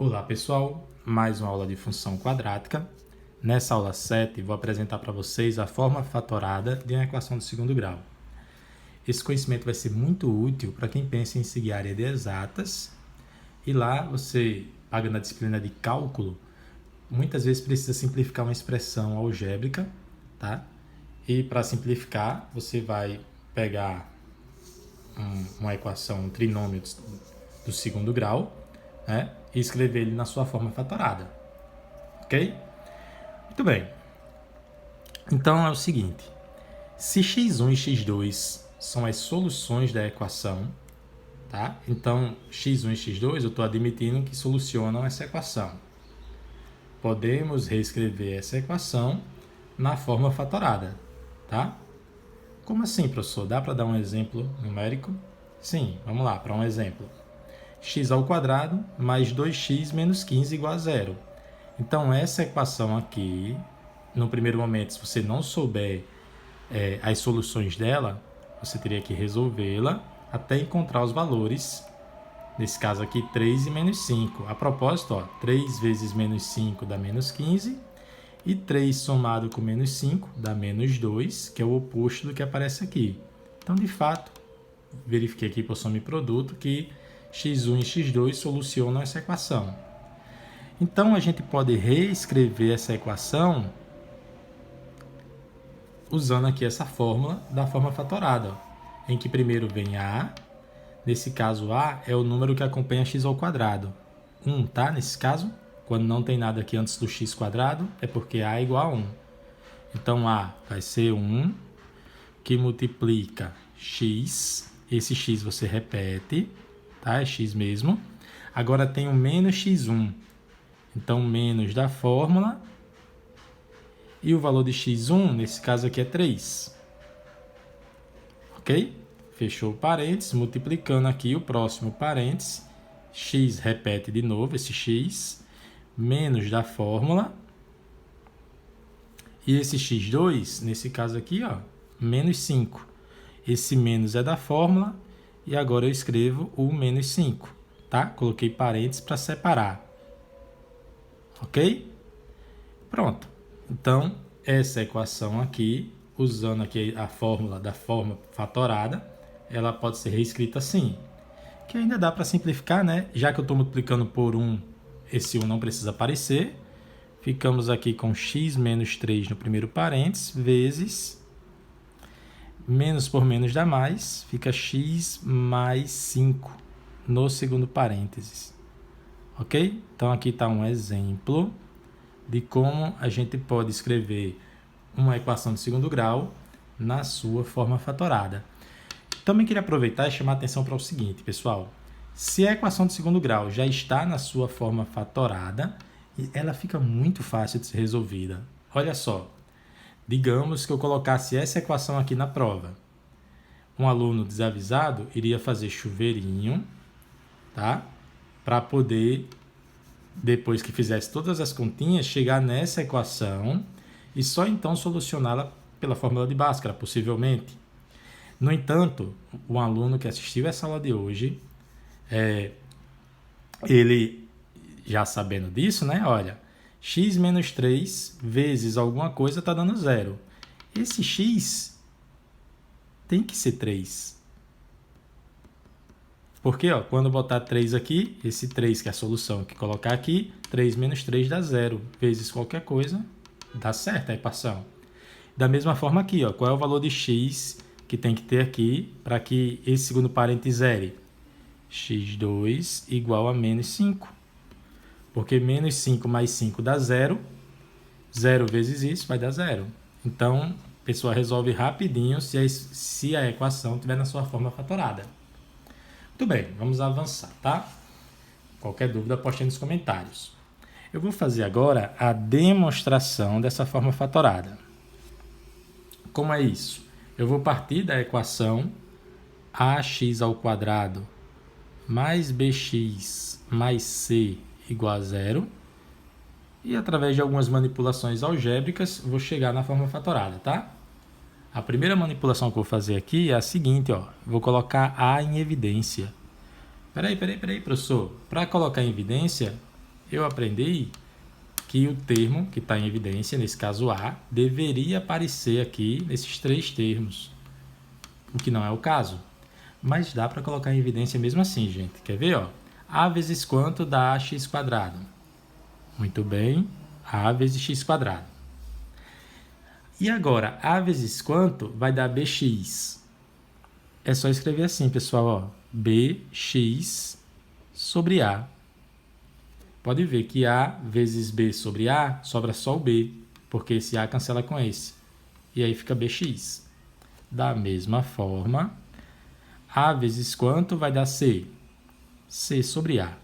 Olá pessoal, mais uma aula de função quadrática. Nessa aula 7 vou apresentar para vocês a forma fatorada de uma equação de segundo grau. Esse conhecimento vai ser muito útil para quem pensa em seguir a área de exatas e lá você, pagando a disciplina de cálculo, muitas vezes precisa simplificar uma expressão algébrica, tá? E para simplificar, você vai pegar uma equação, um trinômio do segundo grau, né? E escrever ele na sua forma fatorada, ok? Muito bem. Então é o seguinte, se x1 e x2 são as soluções da equação, tá? Então x1 e x2 eu estou admitindo que solucionam essa equação. Podemos reescrever essa equação na forma fatorada, tá? Como assim, professor? Dá para dar um exemplo numérico? Sim, vamos lá, para um exemplo. X ao quadrado mais 2x menos 15 igual a zero. Então, essa equação aqui, no primeiro momento, se você não souber as soluções dela, você teria que resolvê-la até encontrar os valores. Nesse caso aqui, 3 e menos 5. A propósito, ó, 3 vezes menos 5 dá menos 15. E 3 somado com menos 5 dá menos 2, que é o oposto do que aparece aqui. Então, de fato, verifiquei aqui por soma e produto que x1 e x2 solucionam essa equação. Então, a gente pode reescrever essa equação usando aqui essa fórmula da forma fatorada, em que primeiro vem a, nesse caso a é o número que acompanha x ao quadrado. 1, tá? Nesse caso, quando não tem nada aqui antes do x quadrado, é porque a é igual a 1. Então, a vai ser 1, que multiplica x, esse x você repete, tá? É x mesmo. Agora tem o menos x1. Então, menos da fórmula. E o valor de x1, nesse caso aqui, é 3. Ok? Fechou o parênteses, multiplicando aqui o próximo parênteses. X repete de novo esse x, menos da fórmula. E esse x2, nesse caso aqui, ó, menos 5. Esse menos é da fórmula. E agora eu escrevo o menos 5, tá? Coloquei parênteses para separar. Ok? Pronto. Então, essa equação aqui, usando aqui a fórmula da forma fatorada, ela pode ser reescrita assim. Que ainda dá para simplificar, né? Já que eu estou multiplicando por 1, esse 1 não precisa aparecer. Ficamos aqui com x menos 3 no primeiro parênteses, vezes... menos por menos dá mais, fica x mais 5 no segundo parênteses. Ok? Então, aqui está um exemplo de como a gente pode escrever uma equação de segundo grau na sua forma fatorada. Também queria aproveitar e chamar a atenção para o seguinte, pessoal. Se a equação de segundo grau já está na sua forma fatorada, ela fica muito fácil de ser resolvida. Olha só. Digamos que eu colocasse essa equação aqui na prova. Um aluno desavisado iria fazer chuveirinho, tá? Para poder, depois que fizesse todas as continhas, chegar nessa equação e só então solucioná-la pela fórmula de Bhaskara, possivelmente. No entanto, o aluno que assistiu essa aula de hoje, ele já sabendo disso, né? Olha, x menos 3 vezes alguma coisa está dando 0. Esse x tem que ser 3. Porque, ó, quando botar 3 aqui, esse 3 que é a solução que colocar aqui, 3 menos 3 dá 0. Vezes qualquer coisa, dá certo a equação. Da mesma forma aqui, ó, qual é o valor de x que tem que ter aqui para que esse segundo parênteses zere? x2 igual a menos 5. Porque menos 5 mais 5 dá 0. 0 vezes isso vai dar 0. Então, a pessoa resolve rapidinho se a equação estiver na sua forma fatorada. Muito bem, vamos avançar, tá? Qualquer dúvida, poste nos comentários. Eu vou fazer agora a demonstração dessa forma fatorada. Como é isso? Eu vou partir da equação ax ao quadrado mais bx mais c igual a 0. E através de algumas manipulações algébricas, vou chegar na forma fatorada, tá? A primeira manipulação que eu vou fazer aqui é a seguinte, ó. Vou colocar A em evidência. Peraí, professor. Para colocar em evidência, eu aprendi que o termo que está em evidência, nesse caso A, deveria aparecer aqui nesses 3 termos, o que não é o caso. Mas dá para colocar em evidência mesmo assim, gente. Quer ver? Ó? A vezes quanto dá x²? Muito bem, A vezes x². E agora, A vezes quanto vai dar bx? É só escrever assim, pessoal, ó, bx sobre A. Pode ver que A vezes B sobre A sobra só o B, porque esse A cancela com esse. E aí fica bx. Da mesma forma, A vezes quanto vai dar C? C sobre A.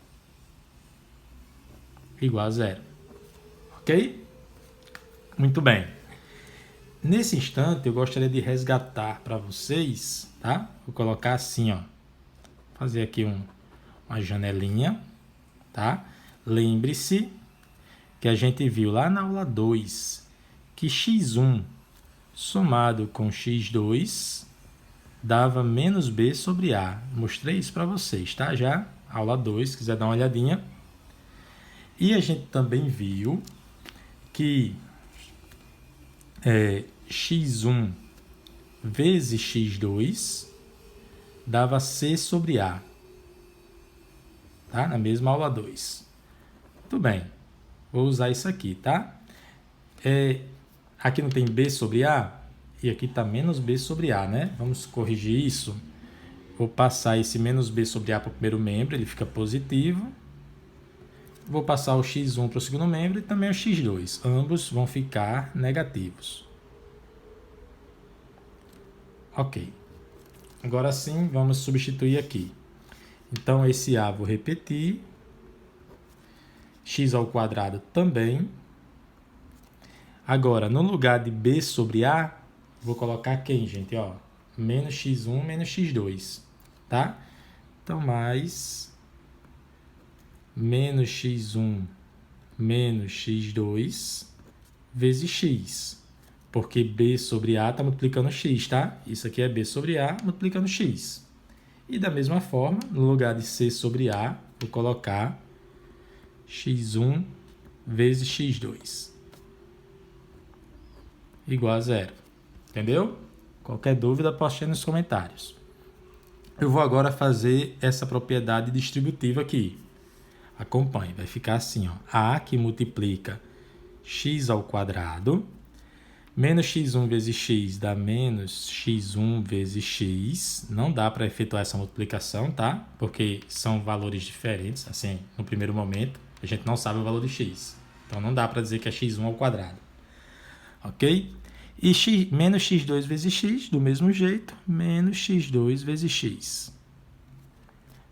Igual a 0. Ok? Muito bem. Nesse instante, eu gostaria de resgatar para vocês, tá? Vou colocar assim, ó. Fazer aqui uma janelinha, tá? Lembre-se que a gente viu lá na aula 2 que x1 somado com x2 dava menos b sobre a. Mostrei isso para vocês, tá? Já, aula 2, se quiser dar uma olhadinha. E a gente também viu que x1 vezes x2 dava c sobre a. Tá? Na mesma aula 2. Muito bem. Vou usar isso aqui, tá? Aqui não tem b sobre a? E aqui está menos b sobre a, né? Vamos corrigir isso. Vou passar esse menos b sobre a para o primeiro membro, ele fica positivo. Vou passar o x1 para o segundo membro e também o x2. Ambos vão ficar negativos. Ok. Agora sim, vamos substituir aqui. Então, esse a vou repetir. x² também. Agora, no lugar de b sobre a, vou colocar quem, gente? Ó, menos x1 menos x2. Tá? Então, mais menos x1 menos x2 vezes x. Porque b sobre a está multiplicando x, tá? Isso aqui é b sobre a multiplicando x. E da mesma forma, no lugar de c sobre a, vou colocar x1 vezes x2. Igual a 0. Entendeu? Qualquer dúvida, poste aí nos comentários. Eu vou agora fazer essa propriedade distributiva aqui. Acompanhe, vai ficar assim, ó. A que multiplica x² menos x1 vezes x dá menos x1 vezes x. Não dá para efetuar essa multiplicação, tá? Porque são valores diferentes, assim, no primeiro momento. A gente não sabe o valor de x. Então, não dá para dizer que é x1². Ok? E menos x2 vezes x, do mesmo jeito, menos x2 vezes x.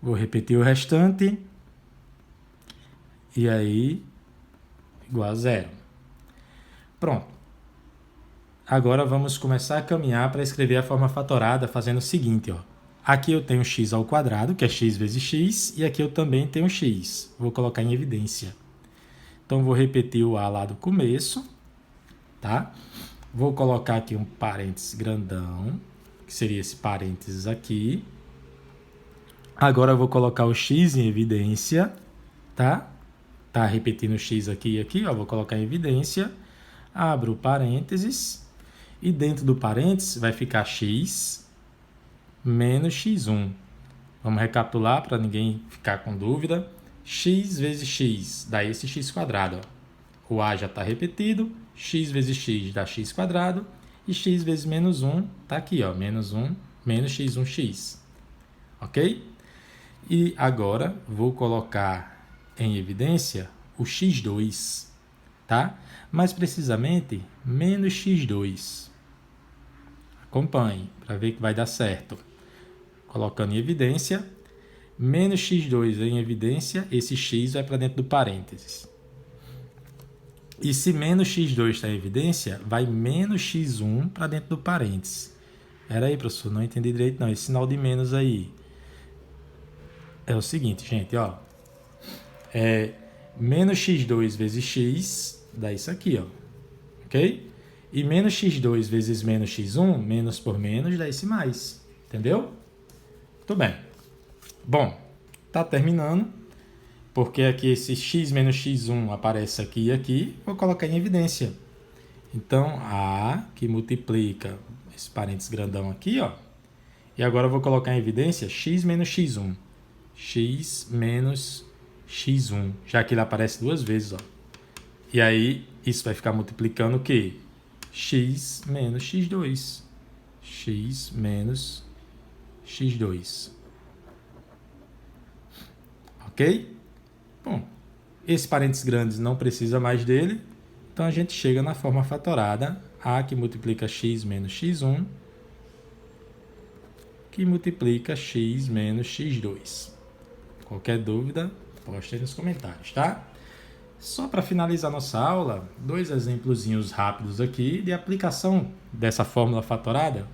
Vou repetir o restante. E aí, igual a 0. Pronto. Agora vamos começar a caminhar para escrever a forma fatorada fazendo o seguinte, ó. Aqui eu tenho x², que é x vezes x, e aqui eu também tenho x. Vou colocar em evidência. Então, vou repetir o a lá do começo, tá? Vou colocar aqui um parênteses grandão, que seria esse parênteses aqui. Agora eu vou colocar o x em evidência, tá? Tá repetindo o x aqui e aqui, ó, vou colocar em evidência. Abro parênteses e dentro do parênteses vai ficar x menos x1. Vamos recapitular para ninguém ficar com dúvida. X vezes x dá esse x². Ó. O a já está repetido. X vezes x dá x². E x vezes menos 1 está aqui, ó, menos 1 menos x1x. Ok? E agora vou colocar em evidência o x2, tá? Mais precisamente, menos x2. Acompanhe para ver que vai dar certo. Colocando em evidência, menos x2 em evidência, esse x vai para dentro do parênteses. E se menos x2 está em evidência, vai menos x1 para dentro do parênteses. Pera aí, professor, não entendi direito não, esse sinal de menos aí. É o seguinte, gente, ó. Menos x2 vezes x dá isso aqui, ó. Ok? E menos x2 vezes menos x1, menos por menos dá esse mais. Entendeu? Muito bem. Bom, tá terminando. Porque aqui esse x menos x1 aparece aqui e aqui, vou colocar em evidência. Então, A, que multiplica esse parênteses grandão aqui, ó. E agora eu vou colocar em evidência x menos x1. X menos x1, já que ele aparece duas vezes, ó. E aí, isso vai ficar multiplicando o quê? X menos x2. X menos x2. Ok? Bom, esse parênteses grandes não precisa mais dele, então a gente chega na forma fatorada, A que multiplica x menos x1, que multiplica x menos x2. Qualquer dúvida, poste aí nos comentários, tá? Só para finalizar nossa aula, dois exemplozinhos rápidos aqui de aplicação dessa fórmula fatorada.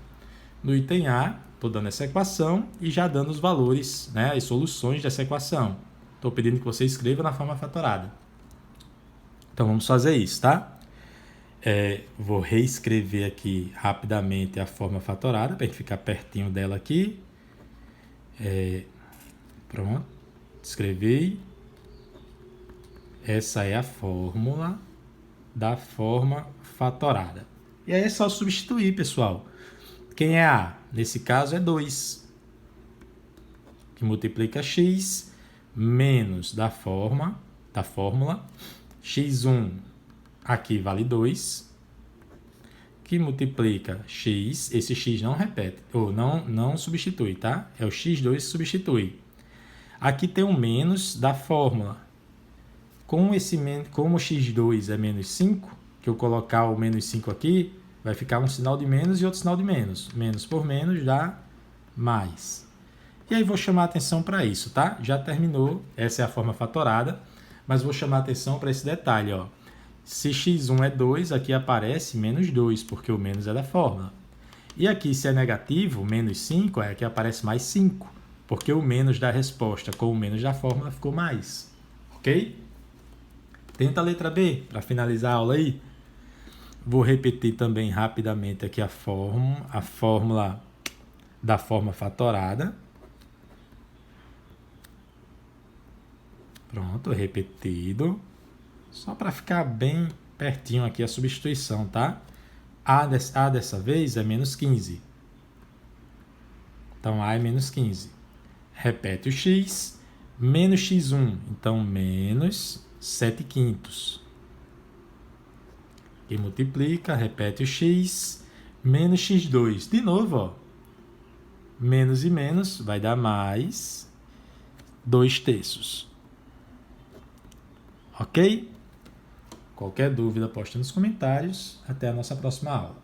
No item A, estou dando essa equação e já dando os valores, né, as soluções dessa equação. Estou pedindo que você escreva na forma fatorada. Então vamos fazer isso, tá? Vou reescrever aqui rapidamente a forma fatorada para a gente ficar pertinho dela aqui. Pronto, escrevi. Essa é a fórmula da forma fatorada. E aí é só substituir, pessoal. Quem é A? Nesse caso é 2, que multiplica x menos da fórmula x1, aqui vale 2, que multiplica x, esse x não repete, ou não substitui, tá? É o x2 que substitui. Aqui tem um menos da fórmula. Como o x2 é menos 5, que eu colocar o menos 5 aqui, vai ficar um sinal de menos e outro sinal de menos. Menos por menos dá mais. E aí vou chamar a atenção para isso, tá? Já terminou, essa é a forma fatorada, mas vou chamar a atenção para esse detalhe, ó. Se x1 é 2, aqui aparece menos 2, porque o menos é da fórmula. E aqui, se é negativo, menos 5, aqui aparece mais 5, porque o menos da resposta com o menos da fórmula ficou mais. Ok? Tenta a letra B para finalizar a aula aí. Vou repetir também rapidamente aqui a fórmula da forma fatorada. Pronto, repetido. Só para ficar bem pertinho aqui a substituição, tá? A dessa vez é menos 15. Então, A é menos 15. Repete o x, menos x1. Então, menos 7/5. E multiplica, repete o x, menos x2. De novo, ó. Menos e menos vai dar mais 2/3. Ok? Qualquer dúvida, posta nos comentários. Até a nossa próxima aula.